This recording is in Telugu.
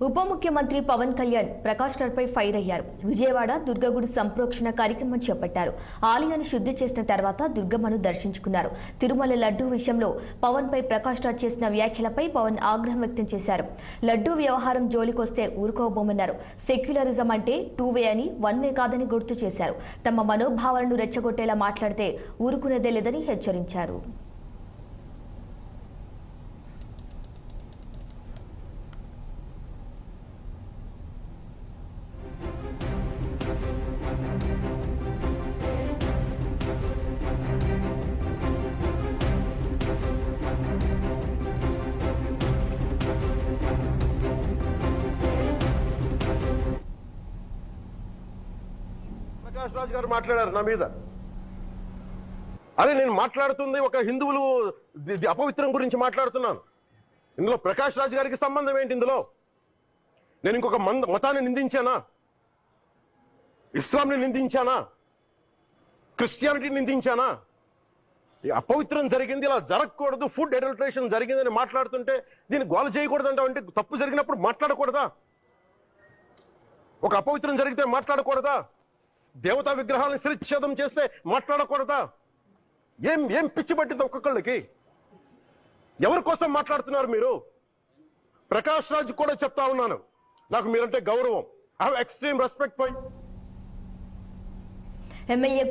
ఉప ముఖ్యమంత్రి పవన్ కళ్యాణ్ ప్రకాష్ రాజ్ పై ఫైర్ అయ్యారు. విజయవాడ దుర్గగుడి సంప్రోక్షణ కార్యక్రమం చేపట్టారు. ఆలయాన్ని శుద్ధి చేసిన తర్వాత దుర్గమ్మను దర్శించుకున్నారు. తిరుమల లడ్డూ విషయంలో పవన్ పై ప్రకాష్ రాజ్ చేసిన వ్యాఖ్యలపై పవన్ ఆగ్రహం వ్యక్తం చేశారు. లడ్డూ వ్యవహారం జోలికొస్తే ఊరుకోబోమన్నారు. సెక్యులరిజం అంటే 2 వే అని 1 వే కాదని గుర్తు చేశారు. తమ మనోభావాలను రెచ్చగొట్టేలా మాట్లాడితే ఊరుకునేదే లేదని హెచ్చరించారు. ప్రకాష్ రాజ్ గారు మాట్లాడారు నా మీద. అదే నేను మాట్లాడుతుంది ఒక హిందువులు అపవిత్రం గురించి మాట్లాడుతున్నాను. ఇందులో ప్రకాష్ రాజ్ గారికి సంబంధం ఏంటి? ఇందులో నేను ఇంకొక మతాన్ని నిందించానా? ఇస్లాంని నిందించానా? క్రిస్టియానిటీని నిందించానా? అపవిత్రం జరిగింది, ఇలా జరగకూడదు, ఫుడ్ అడల్టరేషన్ జరిగిందని మాట్లాడుతుంటే దీన్ని గోల చేయకూడదు అంటే తప్పు జరిగినప్పుడు మాట్లాడకూడదా? ఒక అపవిత్రం జరిగితే మాట్లాడకూడదా? దేవతా విగ్రహాలను శిరచ్ఛేదం చేస్తే మాట్లాడకూడదా? ఏం పిచ్చి పట్టింది ఒక్కొక్కళ్ళకి? ఎవరి కోసం మాట్లాడుతున్నారు మీరు? ప్రకాష్ రాజ్ కూడా చెప్తా ఉన్నాను, నాకు మీరంటే గౌరవం. I have extreme respect for MLA